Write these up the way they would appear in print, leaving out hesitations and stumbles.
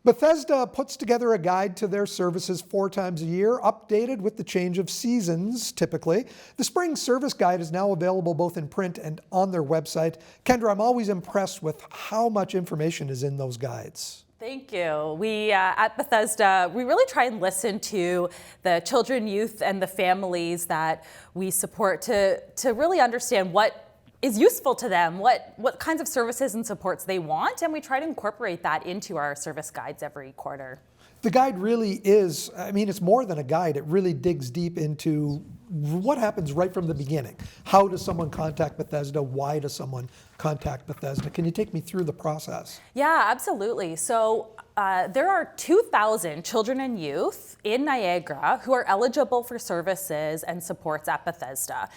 Bethesda puts together a guide to their services 4 times a year, updated with the change of seasons, typically. The spring service guide is now available both in print and on their website. Kendra, I'm always impressed with how much information is in those guides. Thank you. We at Bethesda, we really try and listen to the children, youth, and the families that we support to really understand what is useful to them, what kinds of services and supports they want, and we try to incorporate that into our service guides every quarter. The guide really is, it's more than a guide. It really digs deep into what happens right from the beginning. How does someone contact Bethesda? Why does someone contact Bethesda? Can you take me through the process? Yeah, absolutely. So there are 2,000 children and youth in Niagara who are eligible for services and supports at Bethesda.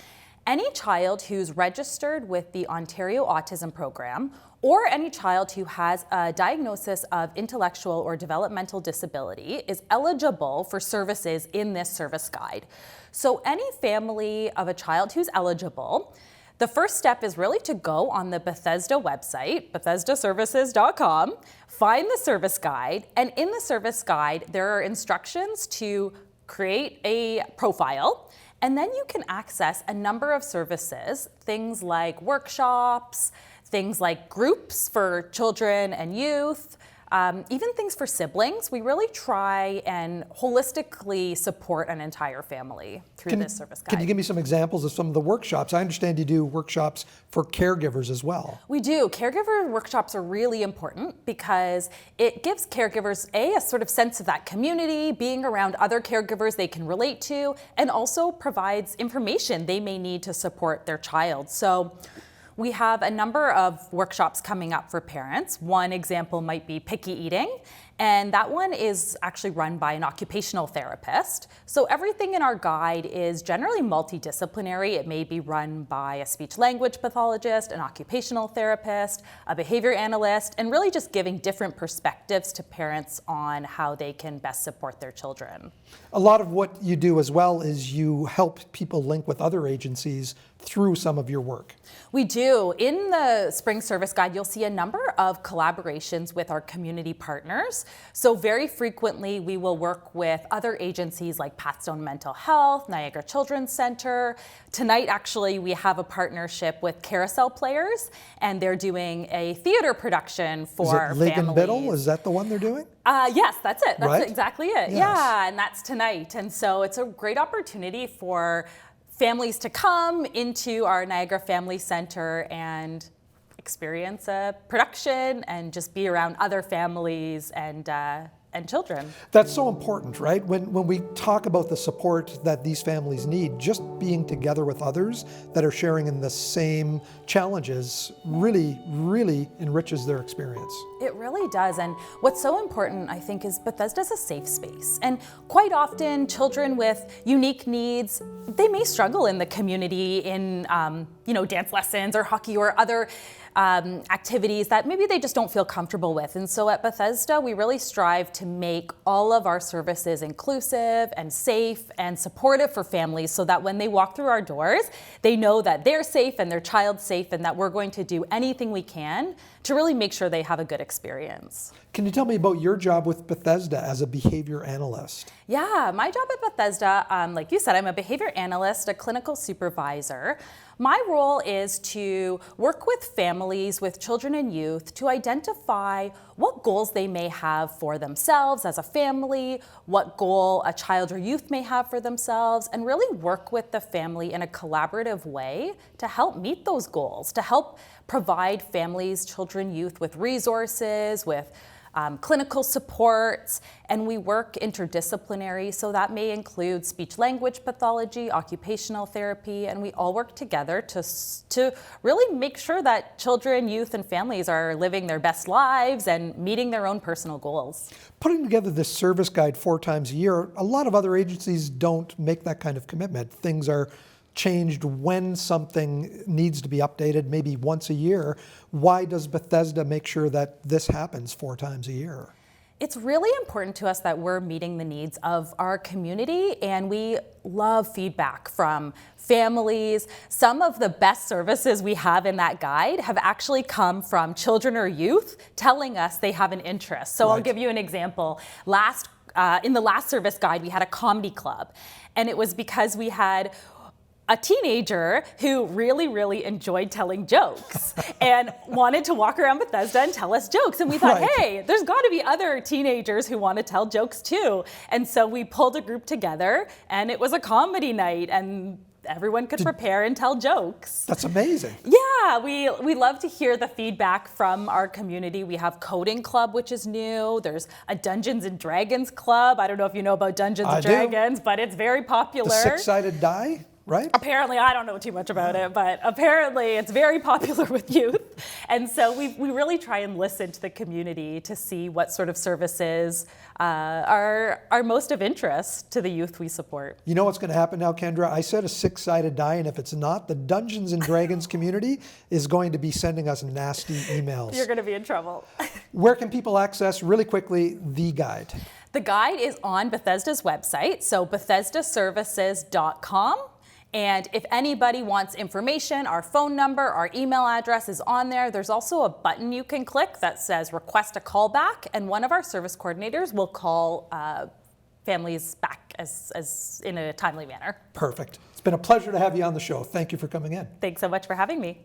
Any child who's registered with the Ontario Autism Program, or any child who has a diagnosis of intellectual or developmental disability is eligible for services in this service guide. So any family of a child who's eligible, the first step is really to go on the Bethesda website, BethesdaServices.com, find the service guide, and in the service guide, there are instructions to create a profile. And then you can access a number of services, things like workshops, things like groups for children and youth, even things for siblings. We really try and holistically support an entire family through this service guide. Can you give me some examples of some of the workshops? I understand you do workshops for caregivers as well. We do. Caregiver workshops are really important because it gives caregivers a sort of sense of that community, being around other caregivers they can relate to, and also provides information they may need to support their child. So we have a number of workshops coming up for parents. One example might be picky eating, and that one is actually run by an occupational therapist. So everything in our guide is generally multidisciplinary. It may be run by a speech-language pathologist, an occupational therapist, a behavior analyst, and really just giving different perspectives to parents on how they can best support their children. A lot of what you do as well is you help people link with other agencies through some of your work. We do. In the Spring Service Guide, you'll see a number of collaborations with our community partners. So very frequently, we will work with other agencies like Pathstone Mental Health, Niagara Children's Center. Tonight, actually, we have a partnership with Carousel Players, and they're doing a theater production for families. Is it Lig and Biddle? Is that the one they're doing? Yes, that's it. That's right? exactly it. Yes. Yeah, and that's tonight. And so it's a great opportunity for families to come into our Niagara Family Center and experience a production and just be around other families and children. That's so important, right? When we talk about the support that these families need, just being together with others that are sharing in the same challenges really, really enriches their experience. It really does. And what's so important, I think, is Bethesda's a safe space. And quite often, children with unique needs, they may struggle in the community in, dance lessons or hockey or other activities that maybe they just don't feel comfortable with. And so at Bethesda, we really strive to make all of our services inclusive and safe and supportive for families so that when they walk through our doors, they know that they're safe and their child's safe and that we're going to do anything we can to really make sure they have a good experience. Can you tell me about your job with Bethesda as a behavior analyst? Yeah, my job at Bethesda, like you said, I'm a behavior analyst, a clinical supervisor. My role is to work with families, with children and youth, to identify what goals they may have for themselves as a family, what goal a child or youth may have for themselves, and really work with the family in a collaborative way to help meet those goals, to help provide families, children, youth with resources, with clinical supports, and we work interdisciplinary, so that may include speech-language pathology, occupational therapy, and we all work together to really make sure that children, youth, and families are living their best lives and meeting their own personal goals. Putting together this service guide 4 times a year, a lot of other agencies don't make that kind of commitment. Things are changed when something needs to be updated, maybe once a year. Why does Bethesda make sure that this happens 4 times a year? It's really important to us that we're meeting the needs of our community, and we love feedback from families. Some of the best services we have in that guide have actually come from children or youth telling us they have an interest. So I'll give you an example. In the last service guide, we had a comedy club, and it was because we had a teenager who really, really enjoyed telling jokes and wanted to walk around Bethesda and tell us jokes. And we thought, hey, there's got to be other teenagers who want to tell jokes too. And so we pulled a group together, and it was a comedy night, and everyone could prepare and tell jokes. That's amazing. Yeah, we love to hear the feedback from our community. We have Coding Club, which is new. There's a Dungeons and Dragons Club. I don't know if you know about Dungeons and Dragons, but it's very popular. The six-sided die? Right? Apparently, I don't know too much about it, but apparently it's very popular with youth. And so we really try and listen to the community to see what sort of services are most of interest to the youth we support. You know what's going to happen now, Kendra? I said a six-sided die, and if it's not, the Dungeons and Dragons community is going to be sending us nasty emails. You're going to be in trouble. Where can people access, really quickly, the guide? The guide is on Bethesda's website, so BethesdaServices.com. And if anybody wants information, our phone number, our email address is on there. There's also a button you can click that says request a call back, and one of our service coordinators will call families back as in a timely manner. Perfect. It's been a pleasure to have you on the show. Thank you for coming in. Thanks so much for having me.